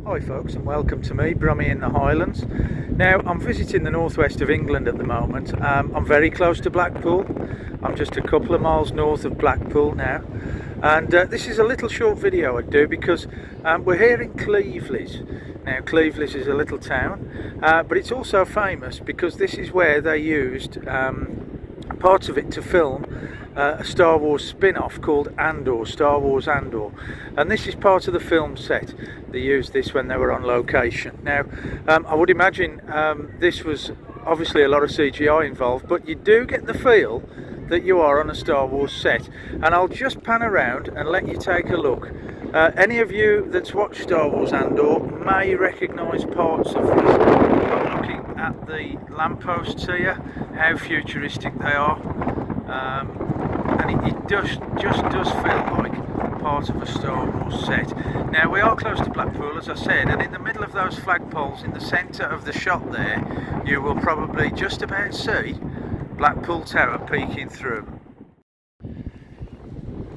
Hi folks, and welcome to me, Brummy in the Highlands. Now I'm visiting the northwest of England at the moment. I'm very close to Blackpool. I'm just a couple of miles north of Blackpool now, and this is a little short video I do because we're here in Cleveleys. Now Cleveleys is a little town, but it's also famous because this is where they used parts of it to film a Star Wars spin-off called Andor, Star Wars Andor, and this is part of the film set. They used this when they were on location. Now I would imagine this was obviously a lot of CGI involved, but you do get the feel that you are on a Star Wars set, and I'll just pan around and let you take a look. Any of you that's watched Star Wars Andor may recognise parts of this. I'm looking at the lampposts here, how futuristic they are, and it just does feel like part of a Star Wars set. Now we are close to Blackpool, as I said, and in the middle of those flagpoles in the centre of the shot there, you will probably just about see Blackpool Tower peeking through.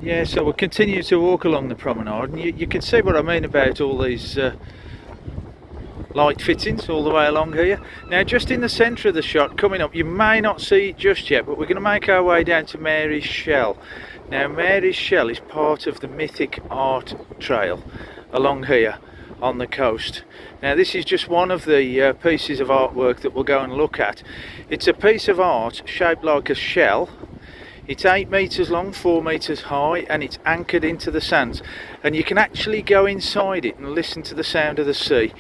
Yeah, so we'll continue to walk along the promenade, and you can see what I mean about all these light fittings all the way along here. Now just in the centre of the shot coming up, you may not see it just yet, but we're going to make our way down to Mary's Shell. Now Mary's Shell is part of the Mythic Art Trail along here on the coast. Now this is just one of the pieces of artwork that we'll go and look at. It's a piece of art shaped like a shell. It's 8 metres long, 4 metres high, and it's anchored into the sands, and you can actually go inside it and listen to the sound of the sea.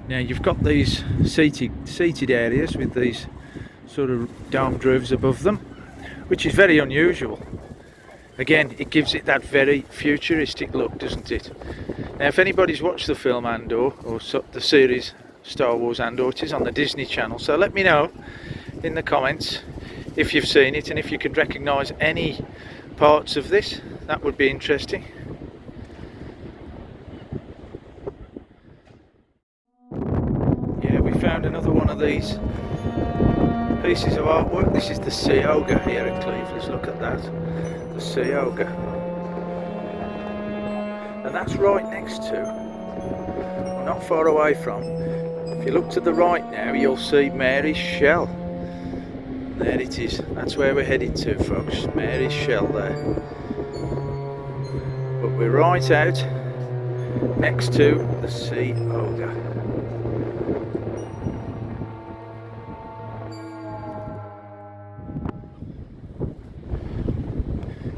Now you've got these seated areas with these sort of domed roofs above them, which is very unusual. Again, it gives it that very futuristic look, doesn't it? Now if anybody's watched the film Andor, or the series Star Wars Andor, it is on the Disney Channel, so let me know in the comments if you've seen it and if you could recognise any parts of this. That would be interesting. Yeah, we found another one of these pieces of artwork. This is the sea ogre here at Cleveleys. Look at that, the sea ogre. And that's right next to, or not far away from, if you look to the right now, you'll see Mary's Shell. And there it is. That's where we're headed to, folks. Mary's Shell there. But we're right out next to the sea ogre.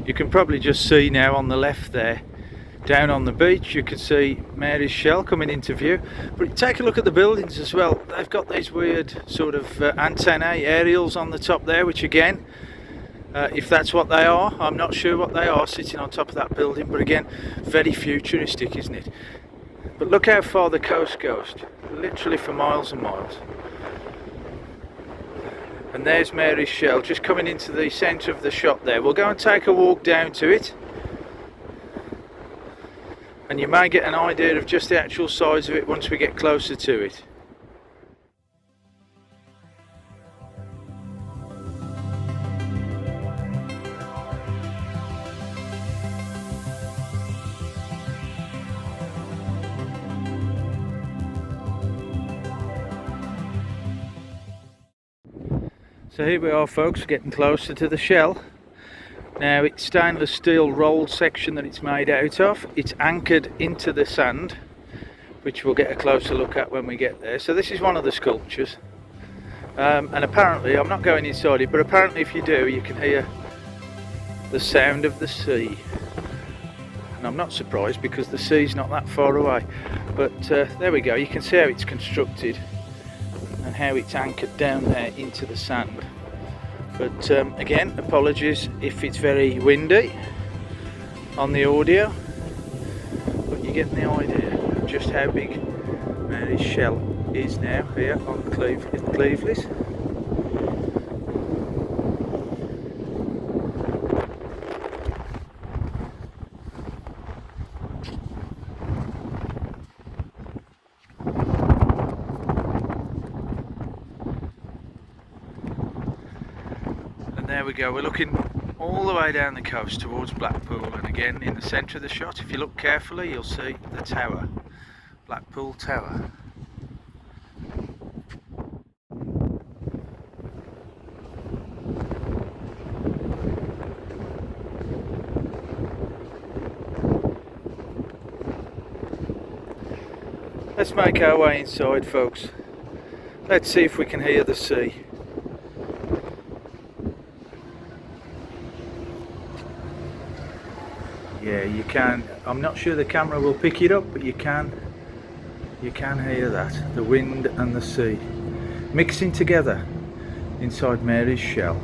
You can probably just see now on the left there, down on the beach, you can see Mary's Shell coming into view. But take a look at the buildings as well. They've got these weird sort of antennae, aerials on the top there, which again, if that's what they are, I'm not sure what they are sitting on top of that building, but again, very futuristic, isn't it? But look how far the coast goes, literally for miles and miles. And there's Mary's Shell just coming into the centre of the shot there. We'll go and take a walk down to it, and you may get an idea of just the actual size of it once we get closer to it. So here we are, folks, getting closer to the shell. Now it's stainless steel rolled section that it's made out of. It's anchored into the sand, which we'll get a closer look at when we get there. So this is one of the sculptures. And apparently, I'm not going inside it, but apparently if you do, you can hear the sound of the sea. And I'm not surprised because the sea's not that far away. But there we go, you can see how it's constructed and how it's anchored down there into the sand. But again, apologies if it's very windy on the audio, but you're getting the idea of just how big Mary's Shell is now here on Cleveleys. There we go, we're looking all the way down the coast towards Blackpool, and again in the centre of the shot, if you look carefully, you'll see the tower, Blackpool Tower. Let's make our way inside, folks. Let's see if we can hear the sea. Yeah, you can. I'm not sure the camera will pick it up, but you can hear that. The wind and the sea mixing together inside Mary's Shell.